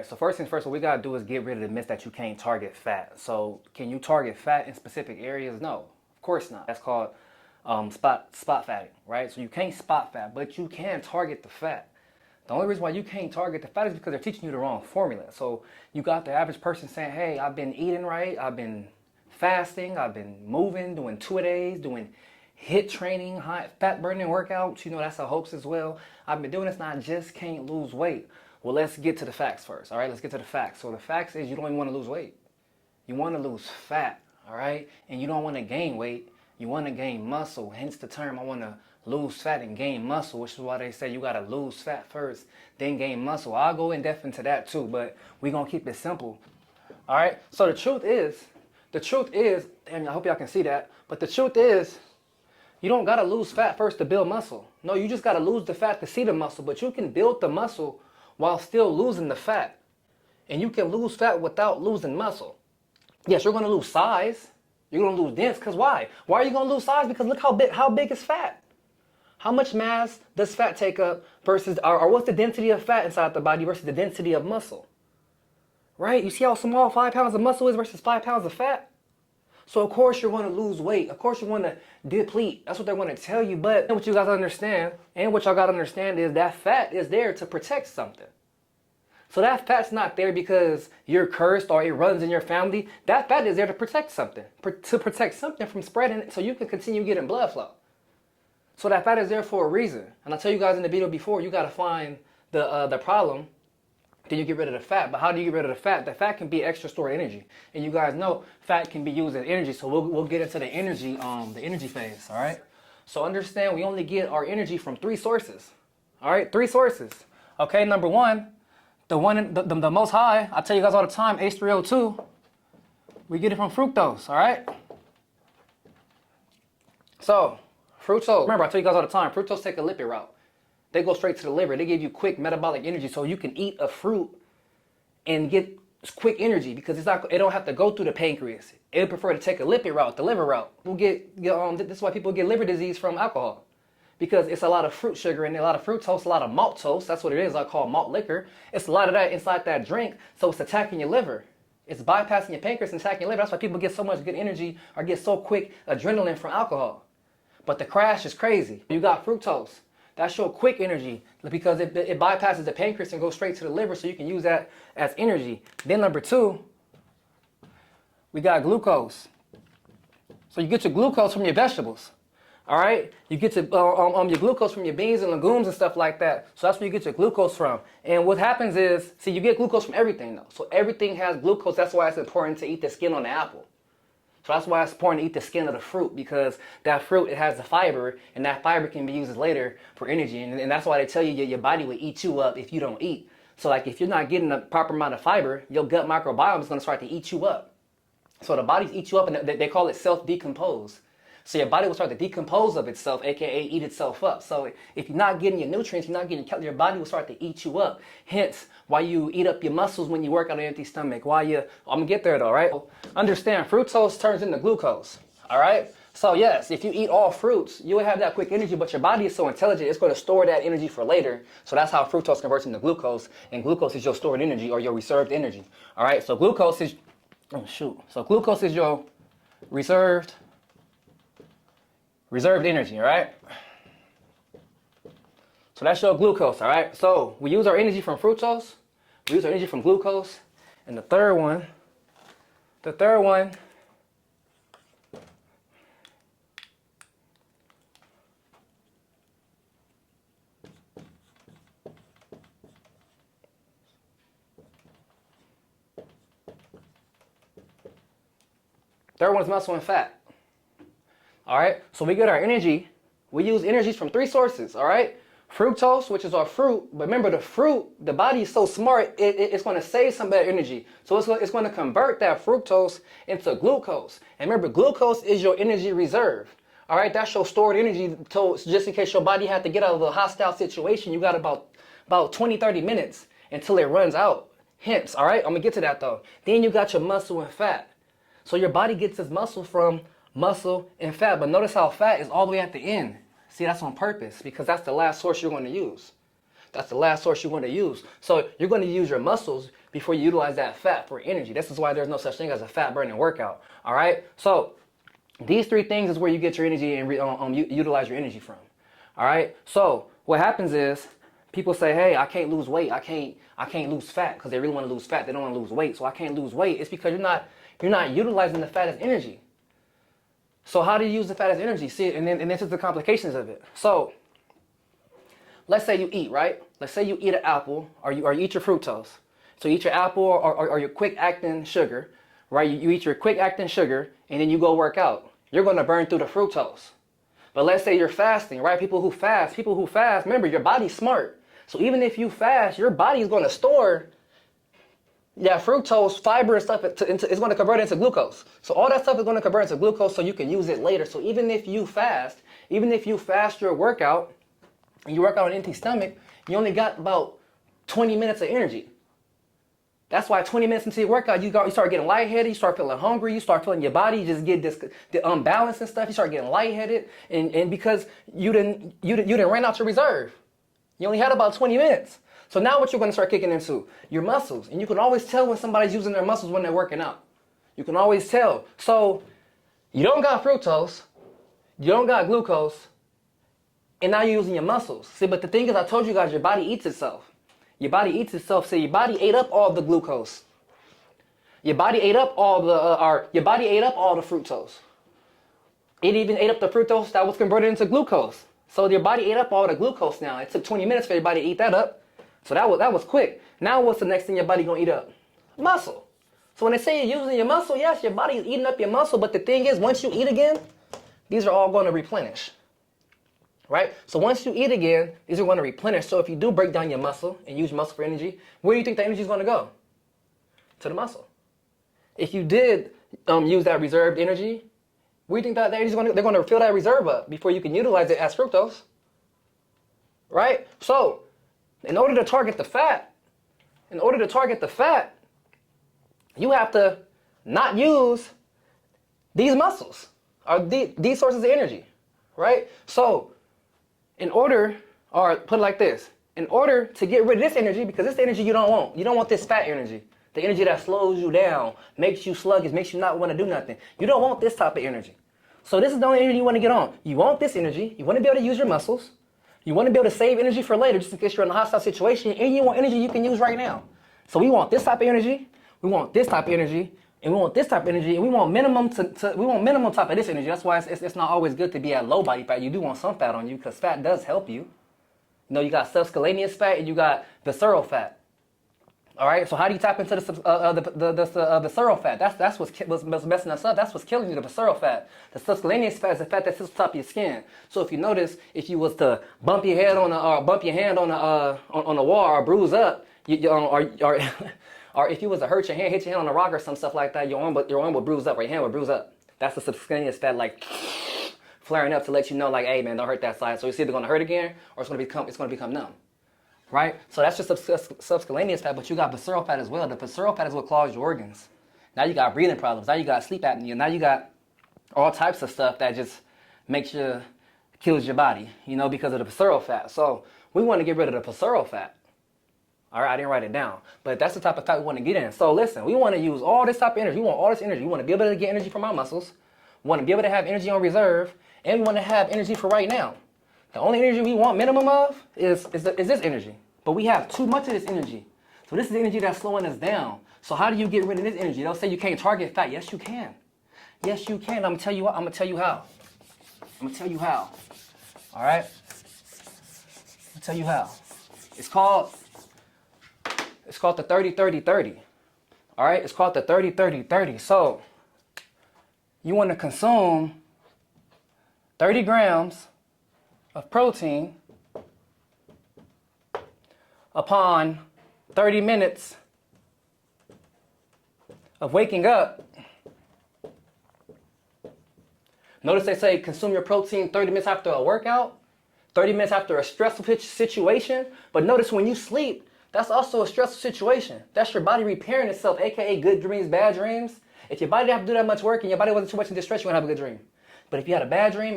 So first things first, what we gotta do is get rid of the myth that you can't target fat. So can you target fat in specific areas? No, of course not. That's called spot fatting, right? So you can't spot fat, but you can target the fat. The only reason why you can't target the fat is because they're teaching you the wrong formula. So you got the average person saying, hey, I've been eating right, I've been fasting, I've been moving, doing 2-a-days, doing HIIT training, high fat burning workouts. You know, that's a hoax as well. I've been doing this and I just can't lose weight. Well, let's get to the facts first, all right? Let's get to the facts. So the facts is you don't even want to lose weight. You want to lose fat, all right? And you don't want to gain weight. You want to gain muscle, hence the term I want to lose fat and gain muscle, which is why they say you got to lose fat first, then gain muscle. I'll go in depth into that too, but we're going to keep it simple, all right? So the truth is, and I hope y'all can see that, but the truth is, you don't got to lose fat first to build muscle. No, you just got to lose the fat to see the muscle, but you can build the muscle while still losing the fat. And you can lose fat without losing muscle. Yes, you're going to lose size. You're going to lose dense. Because why? Why are you going to lose size? Because look how big is fat. How much mass does fat take up versus, or what's the density of fat inside the body versus the density of muscle? Right? You see how small 5 pounds of muscle is versus 5 pounds of fat? So of course you're going to lose weight. Of course you're going to deplete. That's what they're going to tell you. But what you guys understand, and what y'all got to understand is that fat is there to protect something. So that fat's not there because you're cursed or it runs in your family. That fat is there to protect something. To protect something from spreading so you can continue getting blood flow. So that fat is there for a reason. And I tell you guys in the video before, you got to find the problem. Then you get rid of the fat. But how do you get rid of the fat? The fat can be extra stored energy. And you guys know fat can be used as energy. So we'll get into the energy phase, all right? So understand we only get our energy from 3 sources. All right, 3 sources. Okay, number one, the most high, I tell you guys all the time, H3O2, we get it from fructose, all right? So, fructose, remember I tell you guys all the time, fructose take a lipid route. They go straight to the liver. They give you quick metabolic energy so you can eat a fruit and get quick energy because it don't have to go through the pancreas. They prefer to take a lipid route, the liver route. This is why people get liver disease from alcohol because it's a lot of fruit sugar and a lot of fructose, a lot of maltose. That's what it is. I call malt liquor. It's a lot of that inside that drink, so it's attacking your liver. It's bypassing your pancreas and attacking your liver. That's why people get so much good energy or get so quick adrenaline from alcohol. But the crash is crazy. You got fructose. That's your quick energy because it bypasses the pancreas and goes straight to the liver so you can use that as energy. Then number 2, we got glucose. So you get your glucose from your vegetables. All right? You get your glucose from your beans and legumes and stuff like that. So that's where you get your glucose from. And what happens is, see, you get glucose from everything though. So everything has glucose. That's why it's important to eat the skin on the apple. So that's why it's important to eat the skin of the fruit because that fruit, it has the fiber and that fiber can be used later for energy. And that's why they tell you your body will eat you up if you don't eat. So like if you're not getting the proper amount of fiber, your gut microbiome is going to start to eat you up. So the bodies eat you up and they call it self-decompose. So your body will start to decompose of itself, aka eat itself up. So if you're not getting your nutrients, you're not getting your body will start to eat you up. Hence, why you eat up your muscles when you work on an empty stomach. I'm gonna get there though, right? Understand, fructose turns into glucose, all right? So yes, if you eat all fruits, you will have that quick energy, but your body is so intelligent, it's going to store that energy for later. So that's how fructose converts into glucose, and glucose is your stored energy or your reserved energy, all right? So glucose is, So glucose is your reserved energy, all right? So that's your glucose, all right? So we use our energy from fructose, we use our energy from glucose, and the third one, is muscle and fat. All right, so we get our energy. We use energies from 3 sources, all right? Fructose, which is our fruit, but remember the fruit, the body is so smart, it's going to save some of that energy. So it's going to convert that fructose into glucose. And remember, glucose is your energy reserve. All right, that's your stored energy. So just in case your body had to get out of a hostile situation, you got about 20, 30 minutes until it runs out. Hence, all right, I'm going to get to that though. Then you got your muscle and fat. So your body gets its muscle from muscle and fat, but notice how fat is all the way at the end. See, that's on purpose because that's the last source you're going to use. That's the last source you're going to use. So you're going to use your muscles, before you utilize that fat for energy. This is why there's no such thing as a fat burning workout. All right. So these three things is where you get your energy and utilize your energy from. All right. So what happens is people say, hey, I can't lose weight. I can't lose fat because they really want to lose fat. They don't want to lose weight. So I can't lose weight. It's because you're not utilizing the fat as energy. So how do you use the fat as energy? See, and this is the complications of it. So let's say you eat, right? Let's say you eat an apple or you eat your fructose. So you eat your apple or your quick acting sugar, right? You eat your quick acting sugar and then you go work out. You're going to burn through the fructose. But let's say you're fasting, right? People who fast, remember, your body's smart. So even if you fast, your body is going to store fructose, fiber and stuff, it's going to convert it into glucose. So all that stuff is going to convert into glucose so you can use it later. So even if you fast your workout, and you work out on an empty stomach, you only got about 20 minutes of energy. That's why 20 minutes into your workout, you start getting lightheaded, you start feeling hungry, you start feeling your body just get the unbalance and stuff, you start getting lightheaded, and because you didn't ran out your reserve. You only had about 20 minutes. So now what you're going to start kicking into? Your muscles. And you can always tell when somebody's using their muscles when they're working out. You can always tell. So you don't got fructose, you don't got glucose, and now you're using your muscles. See, but the thing is, I told you guys, your body eats itself. Your body eats itself. So your body ate up all the glucose. Your body ate up all the fructose. It even ate up the fructose that was converted into glucose. So your body ate up all the glucose now. It took 20 minutes for your body to eat that up. So that was quick. Now what's the next thing your body gonna eat up? Muscle. So when they say you're using your muscle, yes, your body is eating up your muscle, but the thing is, once you eat again, these are all going to replenish. Right? So once you eat again, these are going to replenish. So if you do break down your muscle and use your muscle for energy, where do you think the energy is going to go? To the muscle. If you did use that reserved energy, where do you think that energy is going to? They're going to fill that reserve up before you can utilize it as fructose. Right? So in order to target the fat, you have to not use these muscles or these sources of energy. Right? So put it like this, in order to get rid of this energy, because this energy you don't want this fat energy, the energy that slows you down, makes you sluggish, makes you not want to do nothing. You don't want this type of energy. So this is the only energy you want to get on. You want this energy, you want to be able to use your muscles, you want to be able to save energy for later just in case you're in a hostile situation, and you want energy you can use right now. So we want this type of energy, we want this type of energy, and we want this type of energy, and we want minimum type of this energy. That's why it's not always good to be at low body fat. You do want some fat on you because fat does help you. You know, you got subcutaneous fat and you got visceral fat. All right. So how do you tap into the visceral fat? That's what's messing us up. That's what's killing you. The visceral fat. The subcutaneous fat is the fat that sits on top of your skin. So if you notice, if you was to bump your hand on the wall or bruise up, or if you was to hit your hand on a rock or some stuff like that, your arm would bruise up, or your hand would bruise up. That's the subcutaneous fat, like flaring up to let you know, like, hey man, don't hurt that side. So it's either gonna hurt again or it's gonna become numb. Right? So that's just subcutaneous fat, but you got visceral fat as well. The visceral fat is what clogs your organs. Now you got breathing problems. Now you got sleep apnea. Now you got all types of stuff that just kills your body, because of the visceral fat. So we want to get rid of the visceral fat. All right, I didn't write it down, but that's the type of fat we want to get in. So listen, we want to use all this type of energy. We want all this energy. We want to be able to get energy from our muscles. We want to be able to have energy on reserve, and we want to have energy for right now. The only energy we want minimum of is this energy, but we have too much of this energy. So this is the energy that's slowing us down. So how do you get rid of this energy? They'll say you can't target fat. Yes, you can. Yes, you can. I'm gonna tell you how. All right. I'm gonna tell you how. It's called the 30-30-30. All right. It's called the 30-30-30. So you want to consume 30 grams of protein upon 30 minutes of waking up. Notice they say consume your protein 30 minutes after a workout, 30 minutes after a stressful situation. But notice when you sleep, that's also a stressful situation. That's your body repairing itself, aka good dreams, bad dreams. If your body didn't have to do that much work and your body wasn't too much in distress, you wouldn't have a good dream. But if you had a bad dream,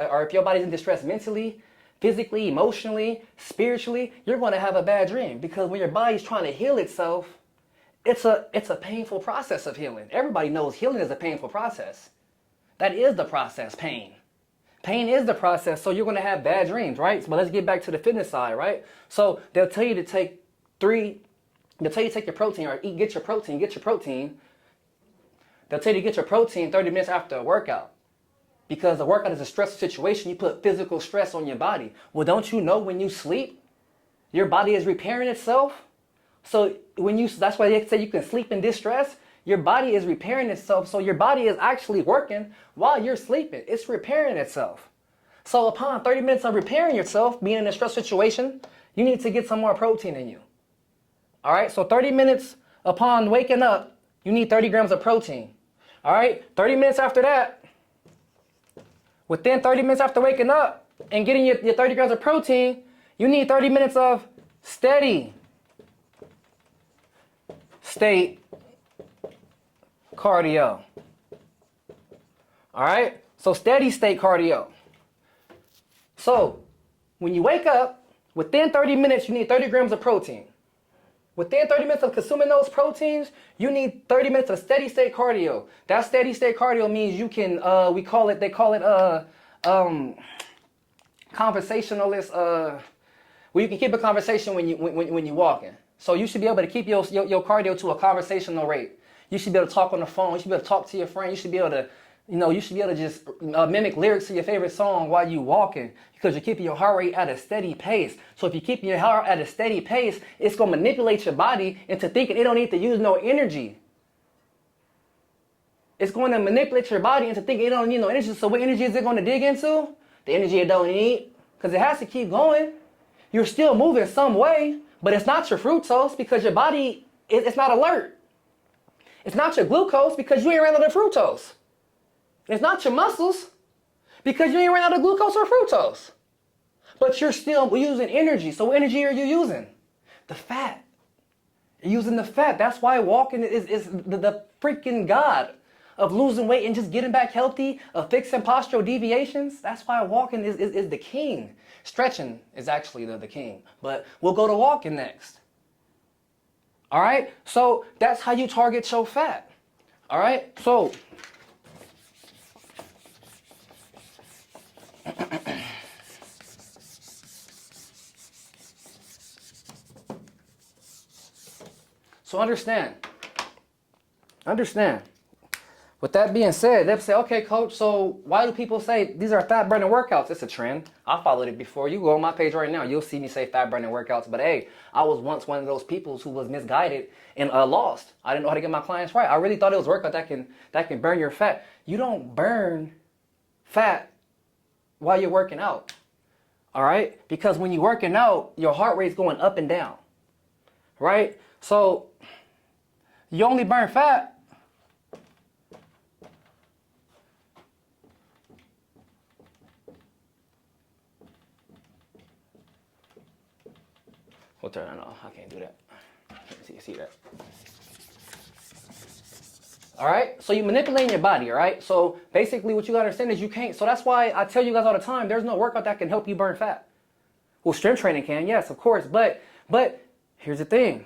or if your body's in distress mentally, physically, emotionally, spiritually, you're going to have a bad dream. Because when your body's trying to heal itself, it's a painful process of healing. Everybody knows healing is a painful process. That is the process, pain. Pain is the process, so you're gonna have bad dreams, right? But let's get back to the fitness side, right? So they'll tell you to take they'll tell you to take your protein or get your protein. They'll tell you to get your protein 30 minutes after a workout. Because the workout is a stressful situation, you put physical stress on your body. Well, don't you know when you sleep, your body is repairing itself? So that's why they say you can sleep in distress. Your body is repairing itself, so your body is actually working while you're sleeping. It's repairing itself. So upon 30 minutes of repairing yourself, being in a stress situation, you need to get some more protein in you. All right, so 30 minutes upon waking up, you need 30 grams of protein. All right, 30 minutes after that, within 30 minutes after waking up and getting your 30 grams of protein, you need 30 minutes of steady state cardio. All right, so steady state cardio. So when you wake up, within 30 minutes, you need 30 grams of protein. Within 30 minutes of consuming those proteins, you need 30 minutes of steady state cardio. That steady state cardio means you can, they call it conversationalist, where you can keep a conversation when you're walking. So you should be able to keep your cardio to a conversational rate. You should be able to talk on the phone. You should be able to talk to your friend. You should be able to, just mimic lyrics to your favorite song while you're walking, because you're keeping your heart rate at a steady pace. So if you're keeping your heart at a steady pace, it's going to manipulate your body into thinking it don't need to use no energy. It's going to manipulate your body into thinking it don't need no energy. So what energy is it going to dig into? The energy it don't need, because it has to keep going. You're still moving some way, but it's not your fructose because your body, it's not alert. It's not your glucose because you ain't ran out of fructose. It's not your muscles because you ain't ran out of glucose or fructose. But you're still using energy. So what energy are you using? The fat. You're using the fat. That's why walking is the freaking god of losing weight and just getting back healthy, of fixing postural deviations. That's why walking is the king. Stretching is actually the king. But we'll go to walking next. All right? So that's how you target your fat. All right? So understand. With that being said, they'll say, okay, coach, so why do people say these are fat burning workouts? It's a trend. I followed it before. You go on my page right now, you'll see me say fat burning workouts. But hey, I was once one of those people who was misguided and lost. I didn't know how to get my clients right. I really thought it was a workout that can burn your fat. You don't burn fat while you're working out. All right? Because when you're working out, your heart rate's going up and down. Right? So you only burn fat we'll turn it off. I can't do that. See that? All right, so you're manipulating your body, all right? So basically what you gotta understand is you can't, so that's why I tell you guys all the time, there's no workout that can help you burn fat. Well, strength training can, yes, of course, but here's the thing,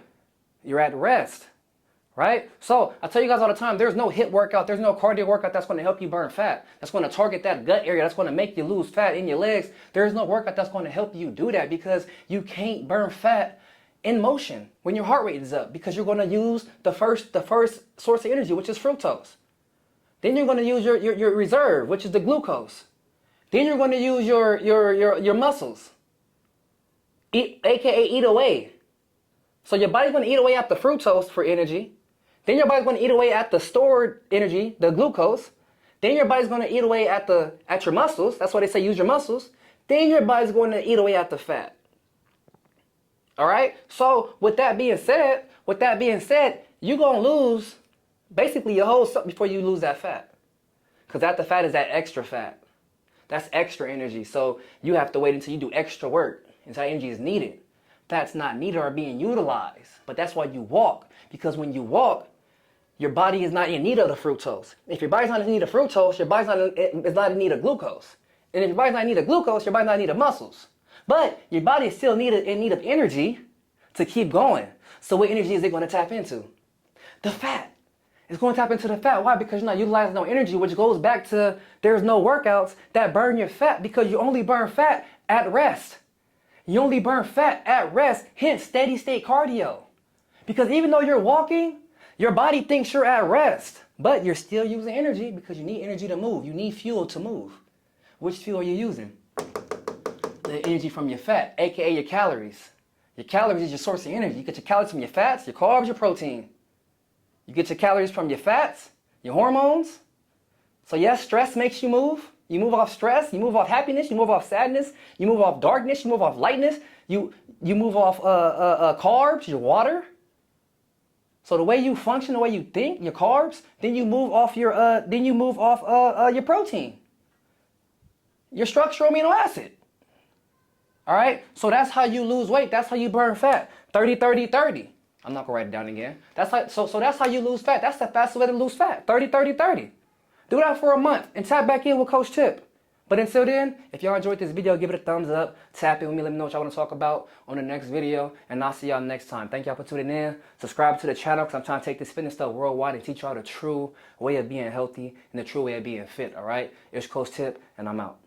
you're at rest, right? So I tell you guys all the time, there's no HIIT workout, there's no cardio workout that's gonna help you burn fat. That's gonna target that gut area, that's gonna make you lose fat in your legs. There's no workout that's gonna help you do that because you can't burn fat in motion when your heart rate is up, because you're going to use the first source of energy, which is fructose. Then you're going to use your reserve, which is the glucose. Then you're going to use your muscles, aka eat away. So your body's going to eat away at the fructose for energy. Then your body's going to eat away at the stored energy, the glucose. Then your body's going to eat away at your muscles. That's why they say use your muscles. Then your body's going to eat away at the fat. All right. So with that being said, you're going to lose basically your whole stuff before you lose that fat. Because that the fat is that extra fat. That's extra energy. So you have to wait until you do extra work until that energy is needed. Fat's not needed or being utilized. But that's why you walk. Because when you walk, your body is not in need of the fructose. If your body's not in need of fructose, your body's not in need of glucose. And if your body's not in need of glucose, your body's not in need of muscles. But your body is still in need of energy to keep going. So what energy is it going to tap into? The fat. It's going to tap into the fat. Why? Because you're not utilizing no energy, which goes back to there's no workouts that burn your fat because you only burn fat at rest. You only burn fat at rest, hence steady state cardio. Because even though you're walking, your body thinks you're at rest, but you're still using energy because you need energy to move. You need fuel to move. Which fuel are you using? The energy from your fat, aka your calories. Your calories is your source of energy. You get your calories from your fats, your carbs, your protein. You get your calories from your fats, your hormones. So yes, stress makes you move. You move off stress, you move off happiness, you move off sadness, you move off darkness, you move off lightness, you move off carbs, your water. So the way you function, the way you think, your carbs, then you move off your your protein, your structural amino acid. All right? So that's how you lose weight. That's how you burn fat. 30, 30, 30. I'm not gonna write it down again. That's how, so that's how you lose fat. That's the fastest way to lose fat. 30, 30, 30. Do that for a month and tap back in with Coach Tip. But until then, if y'all enjoyed this video, give it a thumbs up. Tap in with me. Let me know what y'all want to talk about on the next video. And I'll see y'all next time. Thank y'all for tuning in. Subscribe to the channel because I'm trying to take this fitness stuff worldwide and teach y'all the true way of being healthy and the true way of being fit. All right? It's Coach Tip, and I'm out.